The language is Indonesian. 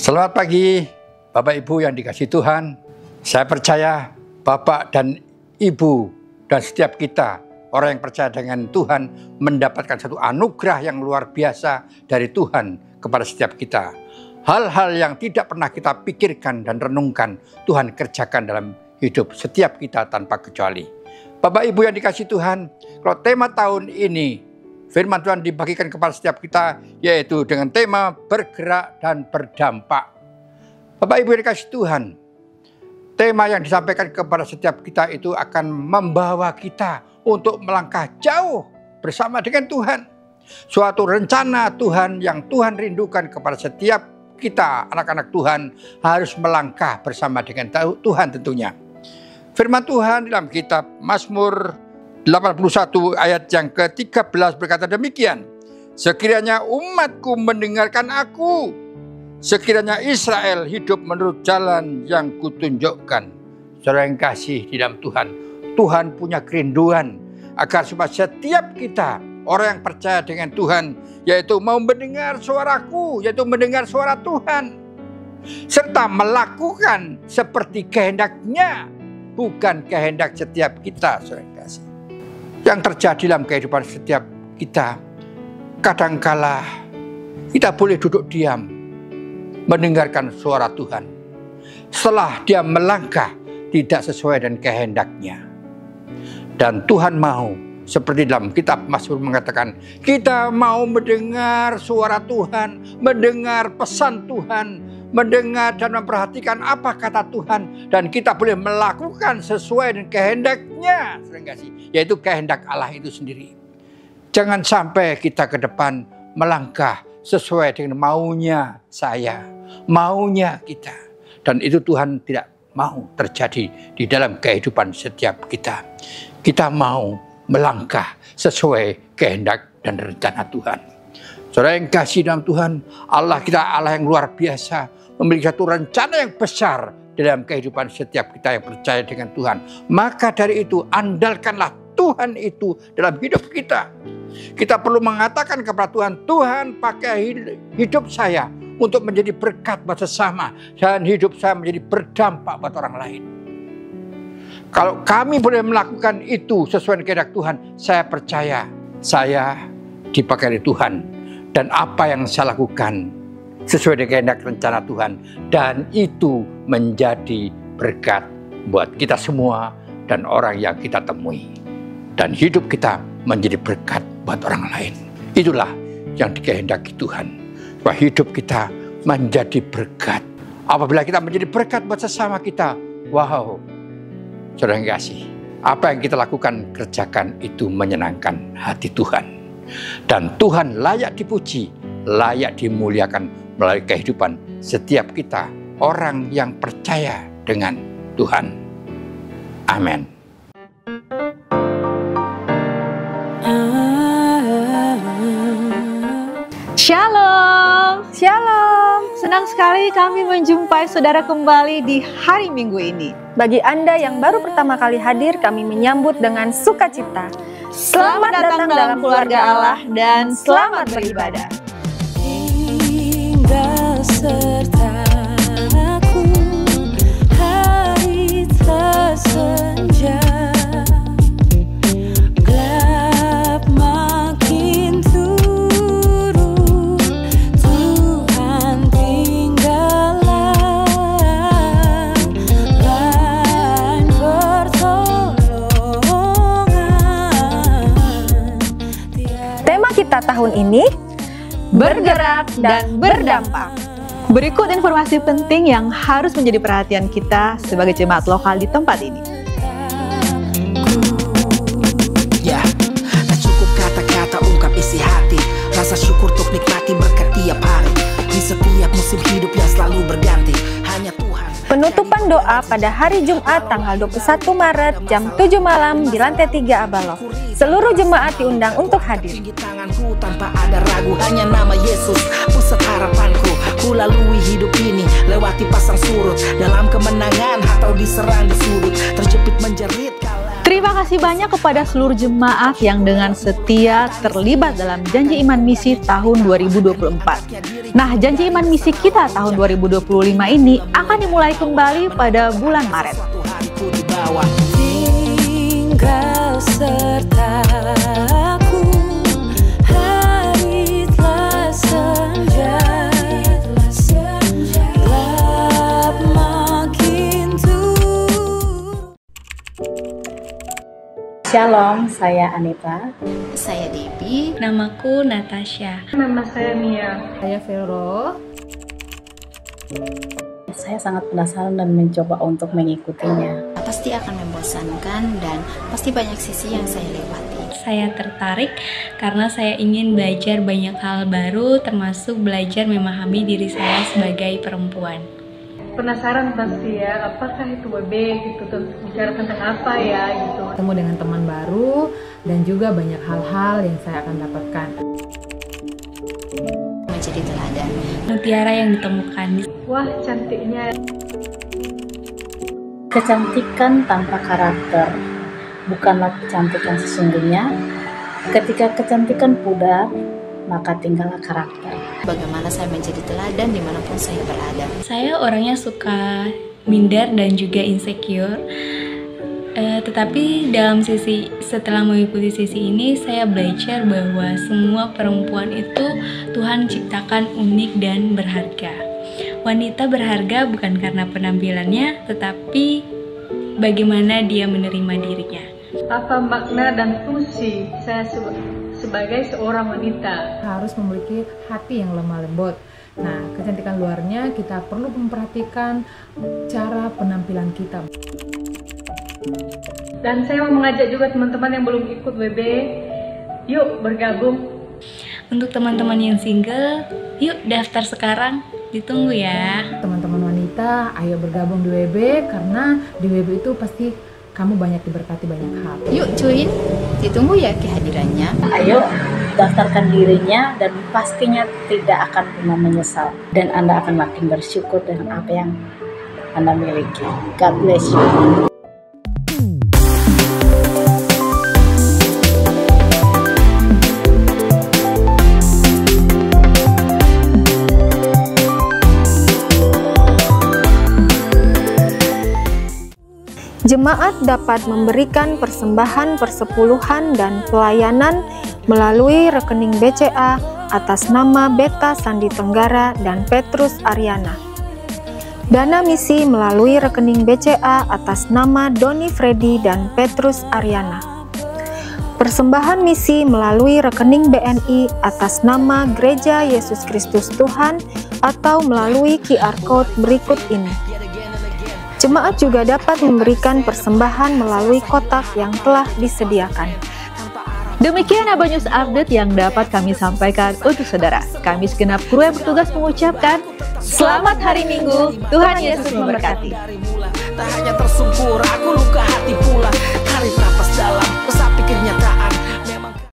Selamat pagi Bapak Ibu yang dikasihi Tuhan. Saya percaya Bapak dan Ibu dan setiap kita orang yang percaya dengan Tuhan mendapatkan satu anugerah yang luar biasa dari Tuhan kepada setiap kita. Hal-hal yang tidak pernah kita pikirkan dan renungkan Tuhan kerjakan dalam hidup setiap kita tanpa kecuali. Bapak Ibu yang dikasihi Tuhan, kalau tema tahun ini firman Tuhan dibagikan kepada setiap kita, yaitu dengan tema bergerak dan berdampak. Bapak Ibu yang dikasihi Tuhan, tema yang disampaikan kepada setiap kita itu akan membawa kita untuk melangkah jauh bersama dengan Tuhan. Suatu rencana Tuhan yang Tuhan rindukan kepada setiap kita, anak-anak Tuhan, harus melangkah bersama dengan Tuhan tentunya. Firman Tuhan dalam kitab Mazmur 81 ayat yang ke-13 berkata demikian. Sekiranya umatku mendengarkan aku, sekiranya Israel hidup menurut jalan yang kutunjukkan. Saudara yang kasih di dalam Tuhan, Tuhan punya kerinduan agar supaya setiap kita orang yang percaya dengan Tuhan, yaitu mau mendengar suaraku, yaitu mendengar suara Tuhan, serta melakukan seperti kehendaknya, bukan kehendak setiap kita. Saudara yang kasih, yang terjadi dalam kehidupan setiap kita, kadangkala kita boleh duduk diam mendengarkan suara Tuhan. Setelah dia melangkah tidak sesuai dengan kehendaknya. Dan Tuhan mau, seperti dalam kitab Mazmur mengatakan, kita mau mendengar suara Tuhan, mendengar pesan Tuhan, mendengar dan memperhatikan apa kata Tuhan, dan kita boleh melakukan sesuai dengan kehendaknya, yaitu kehendak Allah itu sendiri. Jangan sampai kita ke depan melangkah sesuai dengan maunya saya, maunya kita, dan itu Tuhan tidak mau terjadi di dalam kehidupan setiap kita. Kita mau melangkah sesuai kehendak dan rencana Tuhan. Saudara yang kasih dalam Tuhan, Allah kita Allah yang luar biasa, memiliki satu rencana yang besar dalam kehidupan setiap kita yang percaya dengan Tuhan. Maka dari itu andalkanlah Tuhan itu dalam hidup kita. Kita perlu mengatakan kepada Tuhan, Tuhan pakai hidup saya untuk menjadi berkat buat sesama, dan hidup saya menjadi berdampak buat orang lain. Kalau kami boleh melakukan itu sesuai dengan kehendak Tuhan, saya percaya saya dipakai oleh Tuhan, dan apa yang saya lakukan sesuai dengan kehendak rencana Tuhan, dan itu menjadi berkat buat kita semua dan orang yang kita temui, dan hidup kita menjadi berkat buat orang lain. Itulah yang dikehendaki Tuhan, supaya hidup kita menjadi berkat. Apabila kita menjadi berkat buat sesama kita, wow, saudara yang kasih, apa yang kita lakukan, kerjakan itu menyenangkan hati Tuhan. Dan Tuhan layak dipuji, layak dimuliakan melalui kehidupan setiap kita, orang yang percaya dengan Tuhan. Amin. Shalom, shalom. Senang sekali kami menjumpai saudara kembali di hari Minggu ini. Bagi Anda yang baru pertama kali hadir, kami menyambut dengan sukacita. Selamat datang dalam keluarga Allah dan selamat beribadah. Tinggal sertaku hari tersenja, gelap makin turun, Tuhan tinggallah lain pertolongan. Tema kita tahun ini, Bergerak dan berdampak. Berikut informasi penting yang harus menjadi perhatian kita sebagai jemaat lokal di tempat ini. Ya, tak cukup kata-kata ungkap isi hati, rasa syukur untuk nikmati berkat tiap hari. Di setiap musim hidup yang selalu berganti, hanya Tuhan. penutupan doa pada hari Jumat tanggal 21 Maret jam 7 malam di lantai 3 Abalok. Seluruh jemaat diundang untuk hadir. Tinggi tanganku tanpa ada ragu, hanya nama Yesus pusat harapanku. Ku lalui hidup ini lewati pasang surut, dalam kemenangan atau diserang di sudut, terjepit menjerit kala Terima kasih banyak kepada seluruh jemaat yang dengan setia terlibat dalam Janji Iman Misi tahun 2024. Nah, Janji Iman Misi kita tahun 2025 ini akan dimulai kembali pada bulan Maret. Tinggal sertaku, hari telah senja, gelap makin turun. Shalom, saya Anita. Saya Debbie. Namaku Natasha. Nama saya Mia. Saya Vero. Saya sangat penasaran dan mencoba untuk mengikutinya. Pasti akan membosankan dan pasti banyak sisi yang saya lewati. Saya tertarik karena saya ingin belajar banyak hal baru, termasuk belajar memahami diri saya sebagai perempuan. Penasaran pasti ya, apakah itu WB gitu, bicara tentang apa ya gitu. Ketemu dengan teman baru dan juga banyak hal-hal yang saya akan dapatkan. Menjadi teladan. Mutiara yang ditemukan. Wah, cantiknya. Kecantikan tanpa karakter bukanlah kecantikan sesungguhnya. Ketika kecantikan pudar, maka tinggallah karakter. Bagaimana saya menjadi teladan dimanapun saya berada. Saya orangnya suka minder dan juga insecure. Tetapi dalam setelah mengikuti sisi ini, saya belajar bahwa semua perempuan itu Tuhan ciptakan unik dan berharga. Wanita berharga bukan karena penampilannya, tetapi bagaimana dia menerima dirinya. Apa makna dan fungsi saya sebagai seorang wanita? Harus memiliki hati yang lemah lembut. Nah, kecantikan luarnya kita perlu memperhatikan cara penampilan kita. Dan saya mau mengajak juga teman-teman yang belum ikut WB, yuk bergabung. Untuk teman-teman yang single, yuk daftar sekarang. Ditunggu ya. Teman-teman wanita, ayo bergabung di WB karena di WB itu pasti kamu banyak diberkati banyak hal. Yuk join, ditunggu ya kehadirannya. Ayo daftarkan dirinya dan pastinya tidak akan pernah menyesal. Dan Anda akan makin bersyukur dengan apa yang Anda miliki. God bless you. Jemaat dapat memberikan persembahan persepuluhan dan pelayanan melalui rekening BCA atas nama Beta Sandi Tenggara dan Petrus Ariana. Dana misi melalui rekening BCA atas nama Doni Freddy dan Petrus Ariana. Persembahan misi melalui rekening BNI atas nama Gereja Yesus Kristus Tuhan atau melalui QR Code berikut ini. Jemaat juga dapat memberikan persembahan melalui kotak yang telah disediakan. Demikian Aba News Update yang dapat kami sampaikan untuk saudara. Kami segenap kru yang bertugas mengucapkan Selamat Hari Minggu, Tuhan Yesus memberkati. Tak hanya tersungkur, aku luka hati pula. Tarif nafas dalam